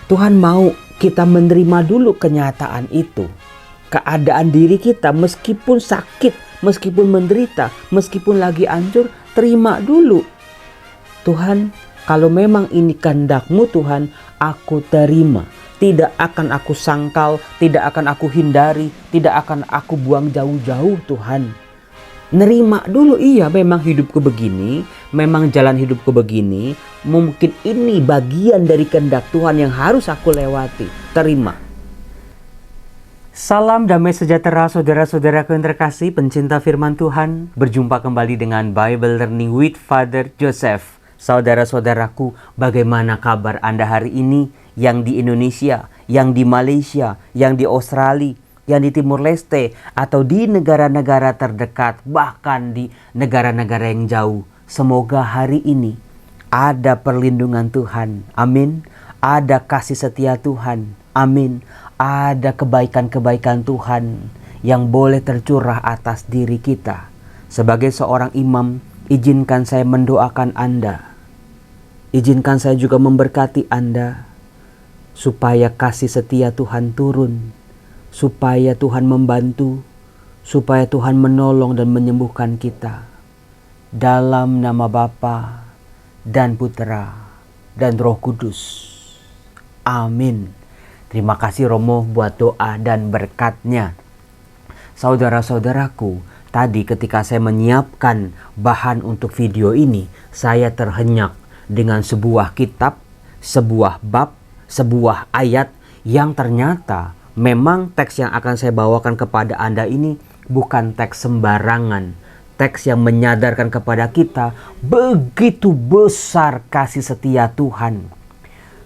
Tuhan mau kita menerima dulu kenyataan itu. Keadaan diri kita meskipun sakit, meskipun menderita, meskipun lagi hancur, terima dulu. Tuhan, kalau memang ini kehendak-Mu Tuhan, aku terima. Tidak akan aku sangkal, tidak akan aku hindari, tidak akan aku buang jauh-jauh Tuhan. Nerima dulu, iya memang hidupku begini, memang jalan hidupku begini, mungkin ini bagian dari kehendak Tuhan yang harus aku lewati. Terima. Salam damai sejahtera saudara-saudaraku yang terkasih, pencinta firman Tuhan. Berjumpa kembali dengan Bible Learning with Father Joseph. Saudara-saudaraku, bagaimana kabar Anda hari ini? Yang di Indonesia, yang di Malaysia, yang di Australia, yang di Timur Leste, atau di negara-negara terdekat, bahkan di negara-negara yang jauh. Semoga hari ini ada perlindungan Tuhan. Amin. Ada kasih setia Tuhan. Amin. Ada kebaikan-kebaikan Tuhan yang boleh tercurah atas diri kita. Sebagai seorang imam, izinkan saya mendoakan Anda. Izinkan saya juga memberkati Anda, supaya kasih setia Tuhan turun, supaya Tuhan membantu, supaya Tuhan menolong dan menyembuhkan kita. Dalam nama Bapa dan Putera dan Roh Kudus. Amin. Terima kasih Romo buat doa dan berkatnya. Saudara-saudaraku, tadi ketika saya menyiapkan bahan untuk video ini, saya terhenyak dengan sebuah kitab, sebuah bab, sebuah ayat yang ternyata memang teks yang akan saya bawakan kepada Anda ini bukan teks sembarangan. Teks yang menyadarkan kepada kita begitu besar kasih setia Tuhan.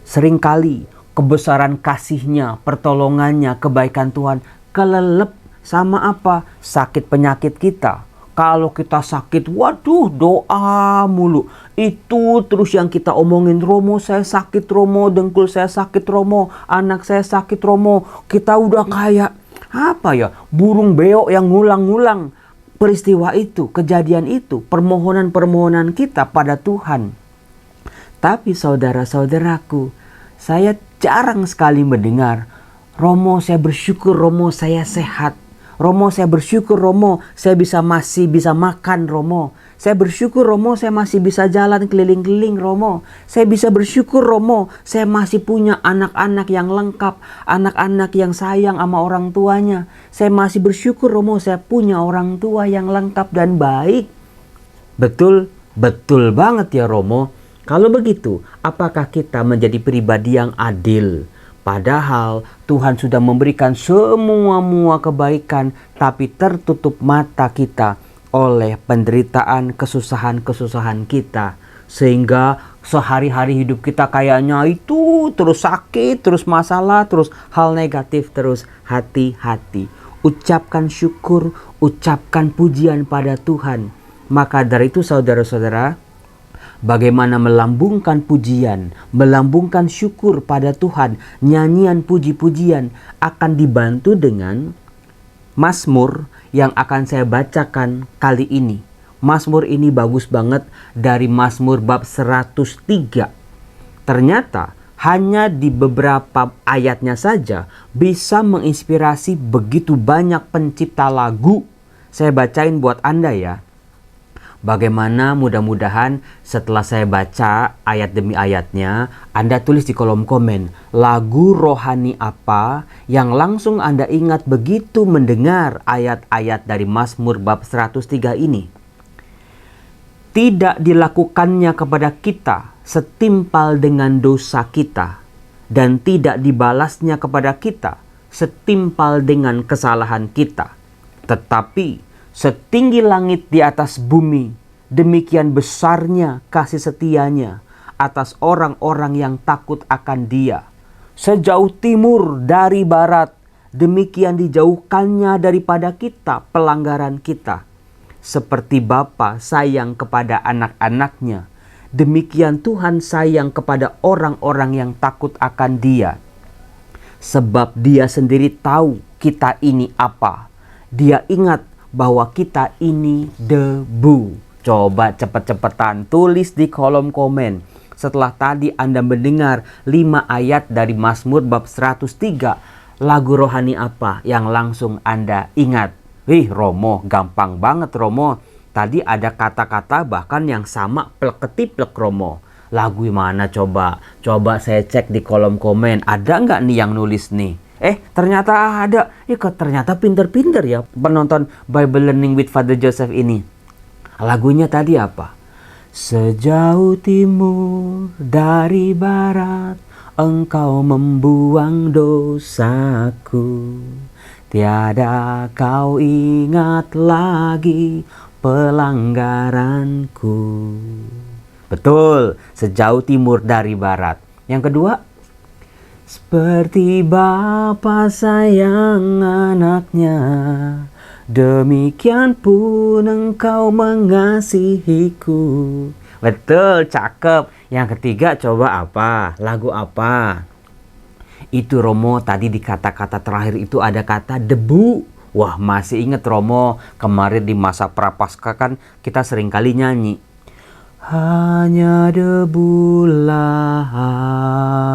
Seringkali kebesaran kasih-Nya, pertolongannya, kebaikan Tuhan kelelep sama apa? Sakit penyakit kita. Kalau kita sakit, waduh doa mulu. Itu terus yang kita omongin. Romo saya sakit Romo, dengkul saya sakit Romo, anak saya sakit Romo. Kita udah kayak apa ya, burung beo yang ngulang-ngulang peristiwa itu, kejadian itu, permohonan-permohonan kita pada Tuhan. Tapi saudara-saudaraku, saya jarang sekali mendengar, Romo saya bersyukur Romo saya sehat. Romo saya bersyukur Romo saya masih bisa makan Romo. Saya bersyukur Romo saya masih bisa jalan keliling-keliling Romo. Saya bisa bersyukur Romo saya masih punya anak-anak yang lengkap. Anak-anak yang sayang sama orang tuanya. Saya masih bersyukur Romo saya punya orang tua yang lengkap dan baik. Betul, betul banget ya Romo. Kalau begitu, apakah kita menjadi pribadi yang adil? Padahal Tuhan sudah memberikan semua kebaikan, tapi tertutup mata kita oleh penderitaan, kesusahan-kesusahan kita. Sehingga sehari-hari hidup kita kayaknya itu terus sakit, terus masalah, terus hal negatif, terus hati-hati. Ucapkan syukur, ucapkan pujian pada Tuhan. Maka dari itu saudara-saudara, bagaimana melambungkan pujian, melambungkan syukur pada Tuhan, nyanyian puji-pujian akan dibantu dengan Mazmur yang akan saya bacakan kali ini. Mazmur ini bagus banget dari Mazmur bab 103. Ternyata hanya di beberapa ayatnya saja bisa menginspirasi begitu banyak pencipta lagu. Saya bacain buat Anda ya. Bagaimana mudah-mudahan setelah saya baca ayat demi ayatnya, Anda tulis di kolom komen lagu rohani apa yang langsung Anda ingat begitu mendengar ayat-ayat dari Mazmur bab 103 ini. Tidak dilakukannya kepada kita setimpal dengan dosa kita, dan tidak dibalasnya kepada kita setimpal dengan kesalahan kita. Tetapi setinggi langit di atas bumi, demikian besarnya kasih setianya atas orang-orang yang takut akan Dia. Sejauh timur dari barat, demikian dijauhkannya daripada kita pelanggaran kita. Seperti Bapa sayang kepada anak-anaknya, demikian Tuhan sayang kepada orang-orang yang takut akan Dia. Sebab Dia sendiri tahu kita ini apa. Dia ingat bahwa kita ini debu. Coba cepet-cepetan tulis di kolom komen. setelah tadi Anda mendengar 5 ayat dari Mazmur bab 103, lagu rohani apa yang langsung Anda ingat? Romo, gampang banget Romo. Tadi ada kata-kata bahkan yang sama plek-ketiplek Romo. Lagu mana coba? Coba saya cek di kolom komen. Ada nggak nih yang nulis nih? Ternyata ada. Kok ternyata pinter-pinter ya penonton Bible Learning with Father Joseph ini. Lagunya tadi apa? Sejauh timur dari barat, Engkau membuang dosaku. Tiada kau ingat lagi pelanggaranku. Betul, sejauh timur dari barat. Yang kedua, seperti Bapa sayang anaknya, demikian pun Engkau mengasihiku. Betul, cakep. Yang ketiga coba apa? Lagu apa? Itu Romo, tadi di kata-kata terakhir itu ada kata debu. Wah, masih inget Romo, kemarin di masa Prapaskah kan kita sering kali nyanyi. Hanya debulah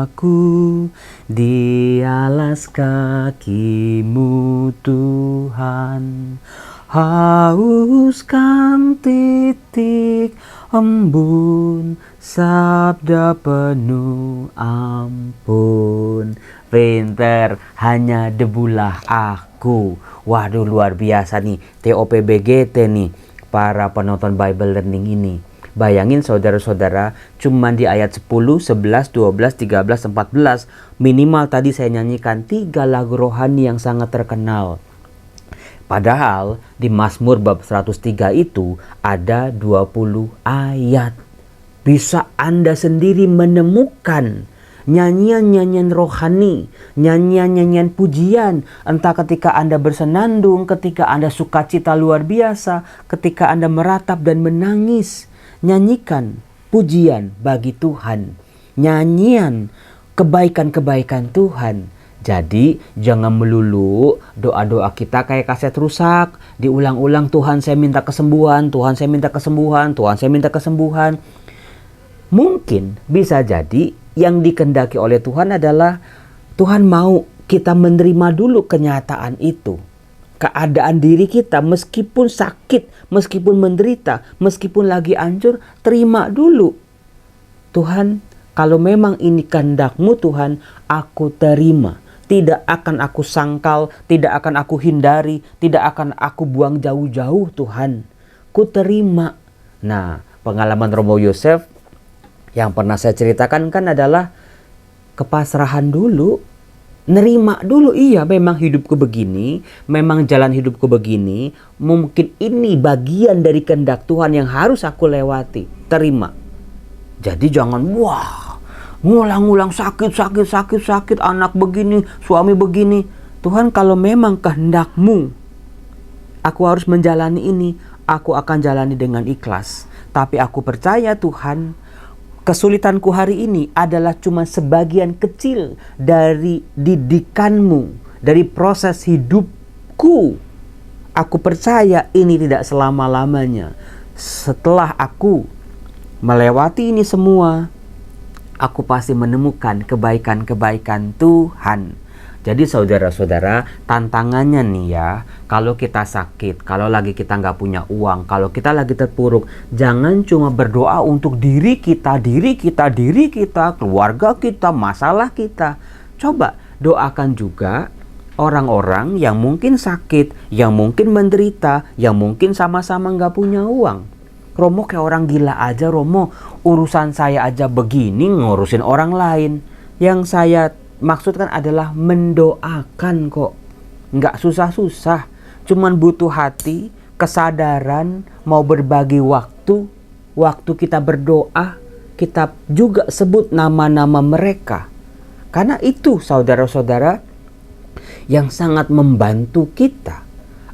aku di alas kakimu Tuhan, hauskan titik embun sabda penuh ampun. Pinter, hanya debulah aku. Waduh, luar biasa nih TOPBGT nih para penonton Bible Learning ini. Bayangin saudara-saudara, cuman di ayat 10, 11, 12, 13, 14 minimal tadi saya nyanyikan 3 lagu rohani yang sangat terkenal. Padahal di Mazmur bab 103 itu ada 20 ayat. Bisa Anda sendiri menemukan nyanyian-nyanyian rohani, nyanyian-nyanyian pujian, entah ketika Anda bersenandung, ketika Anda sukacita luar biasa, ketika Anda meratap dan menangis. Nyanyikan pujian bagi Tuhan, nyanyian kebaikan-kebaikan Tuhan. Jadi jangan melulu doa-doa kita kayak kaset rusak, diulang-ulang Tuhan saya minta kesembuhan, Tuhan saya minta kesembuhan, Tuhan saya minta kesembuhan. Mungkin bisa jadi yang dikehendaki oleh Tuhan adalah Tuhan mau kita menerima dulu kenyataan itu. Keadaan diri kita meskipun sakit, meskipun menderita, meskipun lagi hancur, terima dulu. Tuhan, kalau memang ini kehendak-Mu Tuhan, aku terima. Tidak akan aku sangkal, tidak akan aku hindari, tidak akan aku buang jauh-jauh Tuhan. Ku terima. Nah, pengalaman Romo Yosef yang pernah saya ceritakan kan adalah kepasrahan dulu. Nerima dulu, iya memang hidupku begini, memang jalan hidupku begini, mungkin ini bagian dari kehendak Tuhan yang harus aku lewati. Terima. Jadi jangan ngulang-ngulang sakit, anak begini, suami begini. Tuhan, kalau memang kehendak-Mu, aku harus menjalani ini, aku akan jalani dengan ikhlas. Tapi aku percaya Tuhan, kesulitanku hari ini adalah cuma sebagian kecil dari didikan-Mu, dari proses hidupku. Aku percaya ini tidak selama-lamanya. Setelah aku melewati ini semua, aku pasti menemukan kebaikan-kebaikan Tuhan. Jadi saudara-saudara, tantangannya nih ya, kalau kita sakit, kalau lagi kita nggak punya uang, kalau kita lagi terpuruk, jangan cuma berdoa untuk diri kita, keluarga kita, masalah kita. Coba doakan juga orang-orang yang mungkin sakit, yang mungkin menderita, yang mungkin sama-sama nggak punya uang. Romo kayak orang gila aja Romo, urusan saya aja begini ngurusin orang lain. Yang saya maksudkan adalah mendoakan kok. Nggak susah-susah. Cuman butuh hati, kesadaran, mau berbagi waktu. Waktu kita berdoa, kita juga sebut nama-nama mereka. Karena itu saudara-saudara yang sangat membantu kita.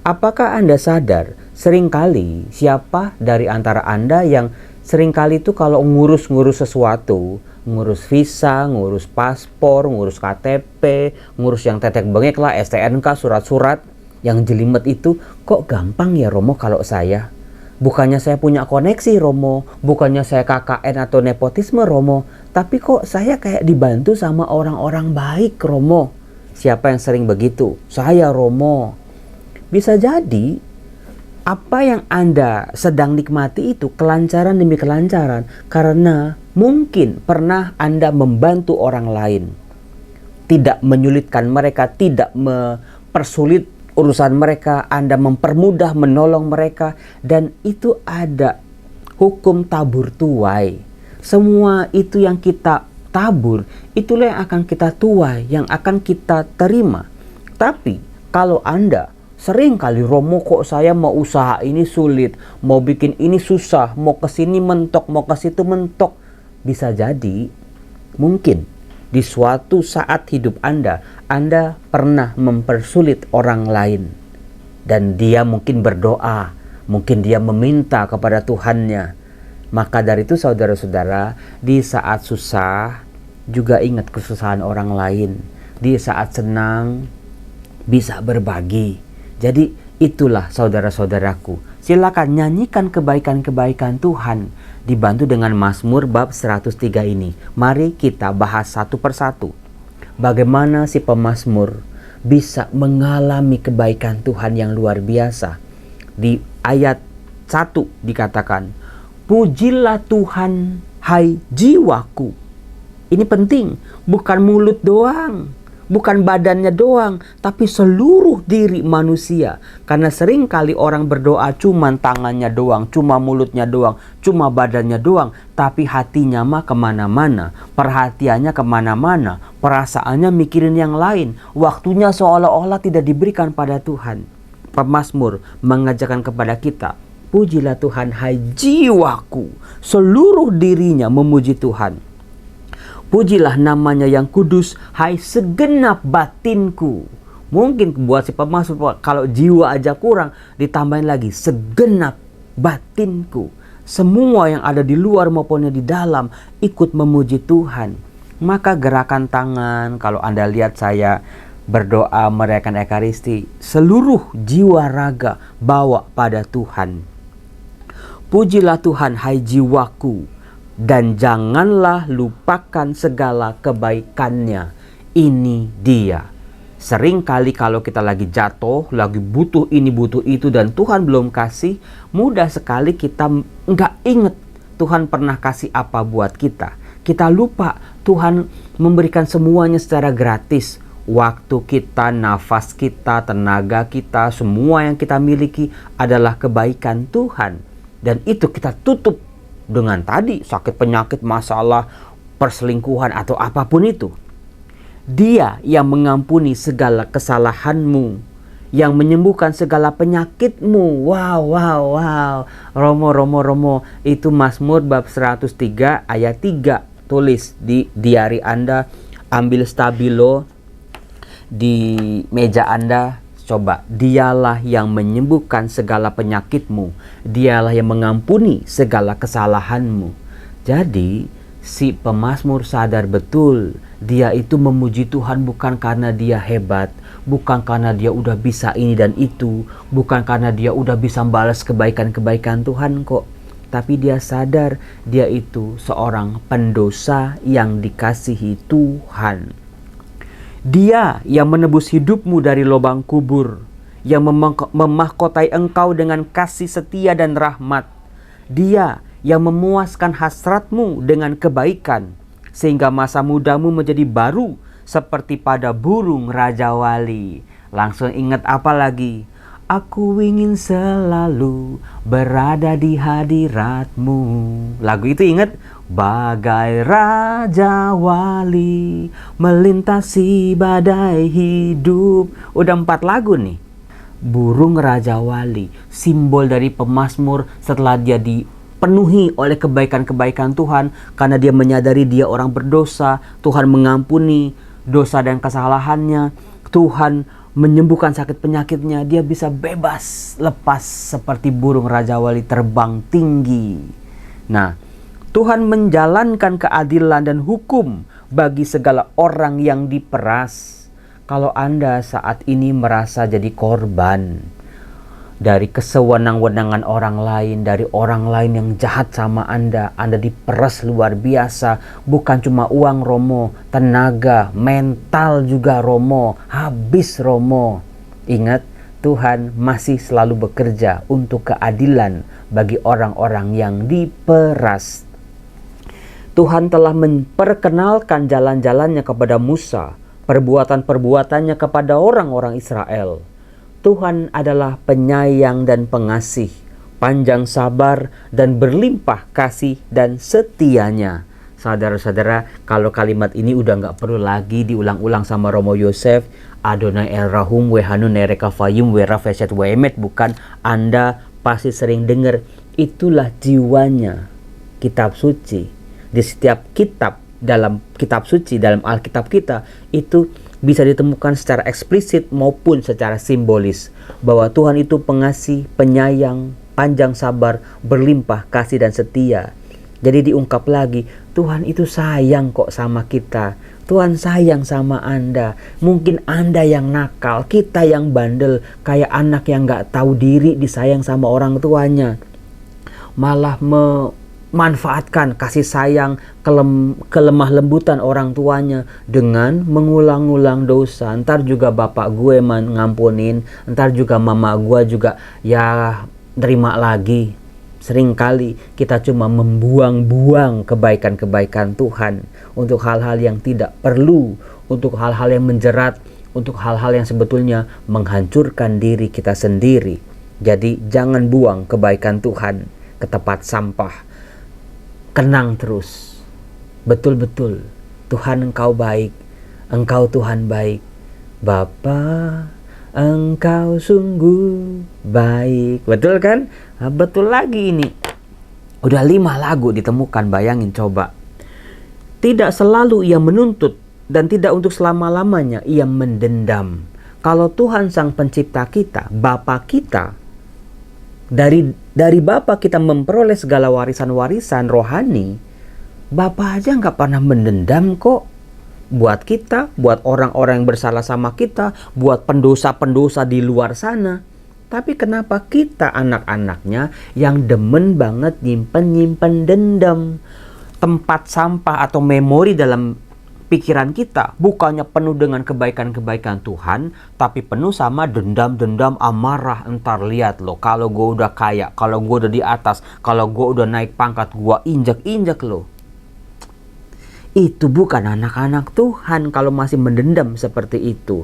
Apakah Anda sadar seringkali siapa dari antara Anda yang seringkali itu kalau ngurus-ngurus sesuatu, ngurus visa, ngurus paspor, ngurus KTP, ngurus yang tetek bengek lah, STNK, surat-surat yang jelimet itu, kok gampang ya Romo kalau saya? Bukannya saya punya koneksi Romo, bukannya saya KKN atau nepotisme Romo, tapi kok saya kayak dibantu sama orang-orang baik Romo. Siapa yang sering begitu? Saya Romo. Bisa jadi apa yang Anda sedang nikmati itu kelancaran demi kelancaran karena mungkin pernah Anda membantu orang lain. Tidak menyulitkan mereka, tidak mempersulit urusan mereka, Anda mempermudah menolong mereka, dan itu ada hukum tabur tuai. Semua itu yang kita tabur, itulah yang akan kita tuai, yang akan kita terima. Tapi kalau Anda sering kali, Romo kok saya mau usaha ini sulit, mau bikin ini susah, mau ke sini mentok, mau ke situ mentok. Bisa jadi mungkin di suatu saat hidup Anda pernah mempersulit orang lain. Dan dia mungkin berdoa, mungkin dia meminta kepada Tuhannya. Maka dari itu saudara-saudara, di saat susah juga ingat kesusahan orang lain. Di saat senang bisa berbagi. Jadi itulah saudara-saudaraku. Silakan nyanyikan kebaikan-kebaikan Tuhan. Dibantu dengan Mazmur bab 103 ini. Mari kita bahas satu persatu. Bagaimana si pemazmur bisa mengalami kebaikan Tuhan yang luar biasa. Di ayat 1 dikatakan, pujilah Tuhan hai jiwaku. Ini penting, bukan mulut doang, bukan badannya doang, tapi seluruh diri manusia. Karena sering kali orang berdoa cuma tangannya doang, cuma mulutnya doang, cuma badannya doang, tapi hatinya mah kemana-mana, perhatiannya kemana-mana, perasaannya mikirin yang lain, waktunya seolah-olah tidak diberikan pada Tuhan. Pemazmur mengajarkan kepada kita, pujilah Tuhan hai jiwaku, seluruh dirinya memuji Tuhan. Pujilah namanya yang kudus, hai segenap batinku. Mungkin buat si pemazmur, kalau jiwa aja kurang, ditambahin lagi segenap batinku. Semua yang ada di luar maupun di dalam ikut memuji Tuhan. Maka gerakan tangan, kalau Anda lihat saya berdoa merayakan Ekaristi, seluruh jiwa raga bawa pada Tuhan. Pujilah Tuhan hai jiwaku, dan janganlah lupakan segala kebaikannya. Ini dia. Sering kali kalau kita lagi jatuh, lagi butuh ini butuh itu dan Tuhan belum kasih, mudah sekali kita nggak inget Tuhan pernah kasih apa buat kita. Kita lupa Tuhan memberikan semuanya secara gratis. Waktu kita, nafas kita, tenaga kita, semua yang kita miliki adalah kebaikan Tuhan. Dan itu kita tutup dengan tadi sakit penyakit, masalah, perselingkuhan atau apapun itu. Dia yang mengampuni segala kesalahanmu, yang menyembuhkan segala penyakitmu. Wow. Romo. Itu Mazmur bab 103 ayat 3. Tulis di diari Anda, ambil stabilo di meja Anda. Coba, dialah yang menyembuhkan segala penyakitmu. Dialah yang mengampuni segala kesalahanmu. Jadi, si pemazmur sadar betul. Dia itu memuji Tuhan bukan karena dia hebat. Bukan karena dia udah bisa ini dan itu. Bukan karena dia udah bisa membalas kebaikan-kebaikan Tuhan kok. Tapi dia sadar dia itu seorang pendosa yang dikasihi Tuhan. Dia yang menebus hidupmu dari lubang kubur, yang memahkotai engkau dengan kasih setia dan rahmat. Dia yang memuaskan hasratmu dengan kebaikan, sehingga masa mudamu menjadi baru seperti pada burung Raja Wali. Langsung ingat apa lagi? Aku ingin selalu berada di hadiratmu. Lagu itu ingat? Bagai Raja Wali melintasi badai hidup. Udah 4 lagu nih. Burung Raja Wali, simbol dari pemazmur setelah dia dipenuhi oleh kebaikan-kebaikan Tuhan. Karena dia menyadari dia orang berdosa, Tuhan mengampuni dosa dan kesalahannya. Tuhan menyembuhkan sakit penyakitnya, dia bisa bebas, lepas seperti burung Raja Wali terbang tinggi. Nah, Tuhan menjalankan keadilan dan hukum bagi segala orang yang diperas. Kalau Anda saat ini merasa jadi korban, dari kesewenang-wenangan orang lain, dari orang lain yang jahat sama Anda diperas luar biasa. Bukan cuma uang Romo, tenaga, mental juga Romo, habis Romo. Ingat, Tuhan masih selalu bekerja untuk keadilan bagi orang-orang yang diperas. Tuhan telah memperkenalkan jalan-jalannya kepada Musa, perbuatan-perbuatannya kepada orang-orang Israel. Tuhan adalah penyayang dan pengasih, panjang sabar dan berlimpah kasih dan setianya. Saudara-saudara, kalau kalimat ini udah nggak perlu lagi diulang-ulang sama Romo Yosef, Adonai El Rahum Wehanun Nerekafayum Werafeset Wemet, bukan. Anda pasti sering dengar, itulah jiwanya kitab suci. Di setiap kitab dalam kitab suci, dalam Alkitab kita, itu bisa ditemukan secara eksplisit maupun secara simbolis bahwa Tuhan itu pengasih, penyayang, panjang sabar, berlimpah kasih dan setia. Jadi diungkap lagi, Tuhan itu sayang kok sama kita. Tuhan sayang sama Anda. Mungkin Anda yang nakal, kita yang bandel, kayak anak yang gak tahu diri disayang sama orang tuanya, malah memanfaatkan kasih sayang, kelemah lembutan orang tuanya dengan mengulang-ulang dosa. Ntar juga bapak gue ngampunin, ntar juga mama gue juga ya terima lagi. Seringkali kita cuma membuang-buang kebaikan-kebaikan Tuhan untuk hal-hal yang tidak perlu, untuk hal-hal yang menjerat, untuk hal-hal yang sebetulnya menghancurkan diri kita sendiri. Jadi jangan buang kebaikan Tuhan ke tempat sampah. Kenang terus, betul-betul Tuhan Engkau baik, Engkau Tuhan baik. Bapa, Engkau sungguh baik. Betul kan? Nah, betul lagi ini. Udah 5 lagu ditemukan, bayangin coba. Tidak selalu ia menuntut dan tidak untuk selama-lamanya ia mendendam. Kalau Tuhan Sang Pencipta kita, Bapa kita, dari Bapa kita memperoleh segala warisan-warisan rohani, Bapa aja nggak pernah mendendam kok. Buat kita, buat orang-orang yang bersalah sama kita, buat pendosa-pendosa di luar sana. Tapi kenapa kita anak-anaknya yang demen banget nyimpen dendam? Tempat sampah atau memori dalam pikiran kita bukannya penuh dengan kebaikan-kebaikan Tuhan, tapi penuh sama dendam-dendam, amarah. Entar lihat loh, kalau gue udah kaya, kalau gue udah di atas, kalau gue udah naik pangkat, gue injek-injek loh. Itu bukan anak-anak Tuhan kalau masih mendendam seperti itu.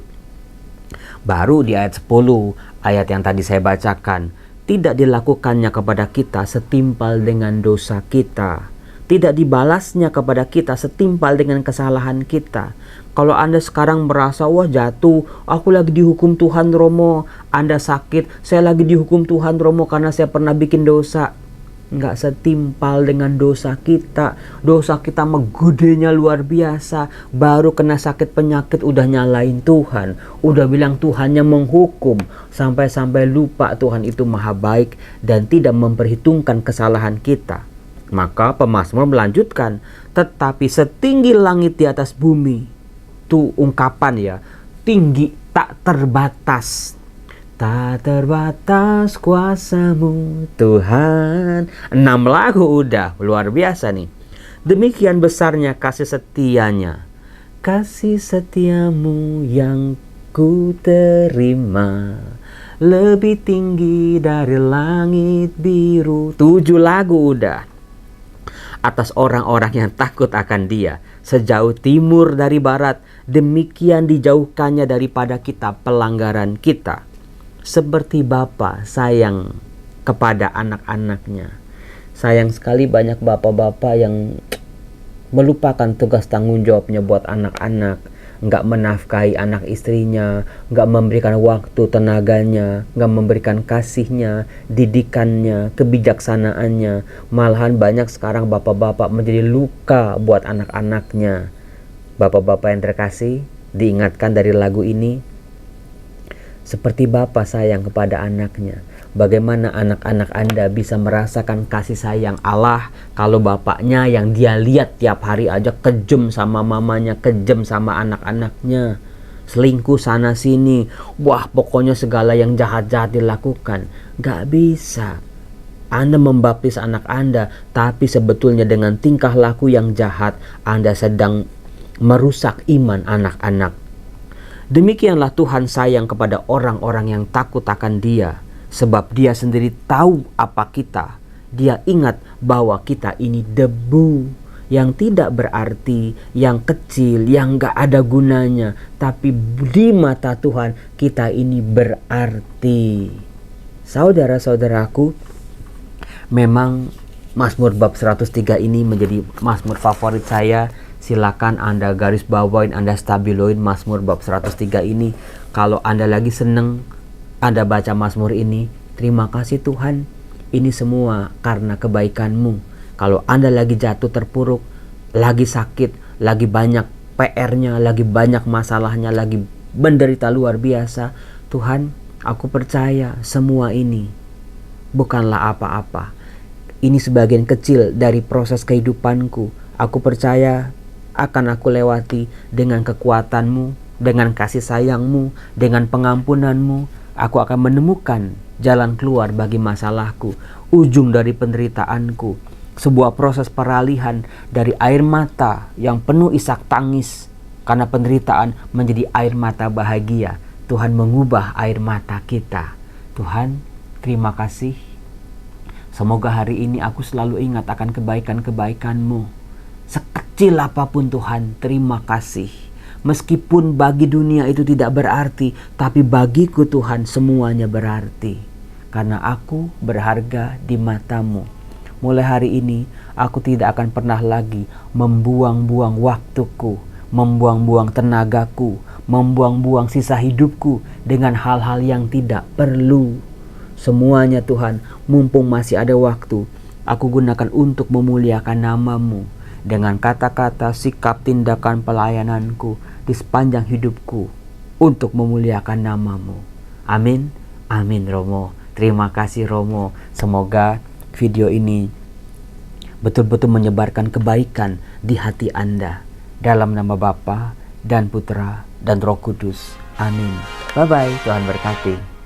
Baru di ayat 10, ayat yang tadi saya bacakan, tidak dilakukannya kepada kita setimpal dengan dosa kita, tidak dibalasnya kepada kita setimpal dengan kesalahan kita. Kalau Anda sekarang merasa, wah jatuh, aku lagi dihukum Tuhan Romo, Anda sakit, saya lagi dihukum Tuhan Romo karena saya pernah bikin dosa. Nggak setimpal dengan dosa kita. Dosa kita megudenya luar biasa. Baru kena sakit penyakit udah nyalain Tuhan, udah bilang Tuhannya menghukum, sampai-sampai lupa Tuhan itu maha baik dan tidak memperhitungkan kesalahan kita. Maka pemazmur melanjutkan, tetapi setinggi langit di atas bumi. Tuh ungkapan ya, tinggi tak terbatas. Tak terbatas kuasamu Tuhan. 6 lagu udah, luar biasa nih. Demikian besarnya kasih setianya, kasih setiamu yang ku terima, lebih tinggi dari langit biru. 7 lagu udah. Atas orang-orang yang takut akan Dia, sejauh timur dari barat, demikian dijauhkannya daripada kita pelanggaran kita. Seperti Bapa sayang kepada anak-anaknya. Sayang sekali banyak bapak-bapak yang melupakan tugas tanggung jawabnya buat anak-anak. Nggak menafkahi anak istrinya, nggak memberikan waktu tenaganya, nggak memberikan kasihnya, didikannya, kebijaksanaannya. Malahan banyak sekarang bapak-bapak menjadi luka buat anak-anaknya. Bapak-bapak yang terkasih, diingatkan dari lagu ini, seperti Bapa sayang kepada anaknya. Bagaimana anak-anak Anda bisa merasakan kasih sayang Allah kalau bapaknya yang dia lihat tiap hari aja kejam sama mamanya, kejam sama anak-anaknya, selingkuh sana sini, wah pokoknya segala yang jahat-jahat dilakukan. Gak bisa. Anda membaptis anak Anda, tapi sebetulnya dengan tingkah laku yang jahat, Anda sedang merusak iman anak-anak. Demikianlah Tuhan sayang kepada orang-orang yang takut akan Dia, sebab Dia sendiri tahu apa kita. Dia ingat bahwa kita ini debu yang tidak berarti, yang kecil, yang gak ada gunanya. Tapi di mata Tuhan kita ini berarti. Saudara-saudaraku, memang Mazmur bab 103 ini menjadi Mazmur favorit saya. Silakan Anda garis bawain, Anda stabiloin Mazmur bab 103 ini. Kalau Anda lagi seneng Anda baca Mazmur ini, terima kasih Tuhan, ini semua karena kebaikan-Mu. Kalau Anda lagi jatuh terpuruk, lagi sakit, lagi banyak PR-nya, lagi banyak masalahnya, lagi menderita luar biasa, Tuhan, aku percaya semua ini bukanlah apa-apa. Ini sebagian kecil dari proses kehidupanku. Aku percaya akan aku lewati dengan kekuatan-Mu, dengan kasih sayang-Mu, dengan pengampunan-Mu. Aku akan menemukan jalan keluar bagi masalahku, ujung dari penderitaanku. Sebuah proses peralihan dari air mata yang penuh isak tangis karena penderitaan menjadi air mata bahagia. Tuhan mengubah air mata kita. Tuhan, terima kasih. Semoga hari ini aku selalu ingat akan kebaikan-kebaikan-Mu. Sekecil apapun Tuhan, terima kasih. Meskipun bagi dunia itu tidak berarti, tapi bagiku Tuhan semuanya berarti. Karena aku berharga di mata-Mu. Mulai hari ini aku tidak akan pernah lagi membuang-buang waktuku, membuang-buang tenagaku, membuang-buang sisa hidupku dengan hal-hal yang tidak perlu. Semuanya Tuhan, mumpung masih ada waktu, aku gunakan untuk memuliakan nama-Mu dengan kata-kata, sikap, tindakan, pelayananku di sepanjang hidupku untuk memuliakan nama-Mu. Amin. Amin Romo. Terima kasih Romo. Semoga video ini betul-betul menyebarkan kebaikan di hati Anda. Dalam nama Bapa dan Putra dan Roh Kudus. Amin. Bye-bye. Tuhan berkati.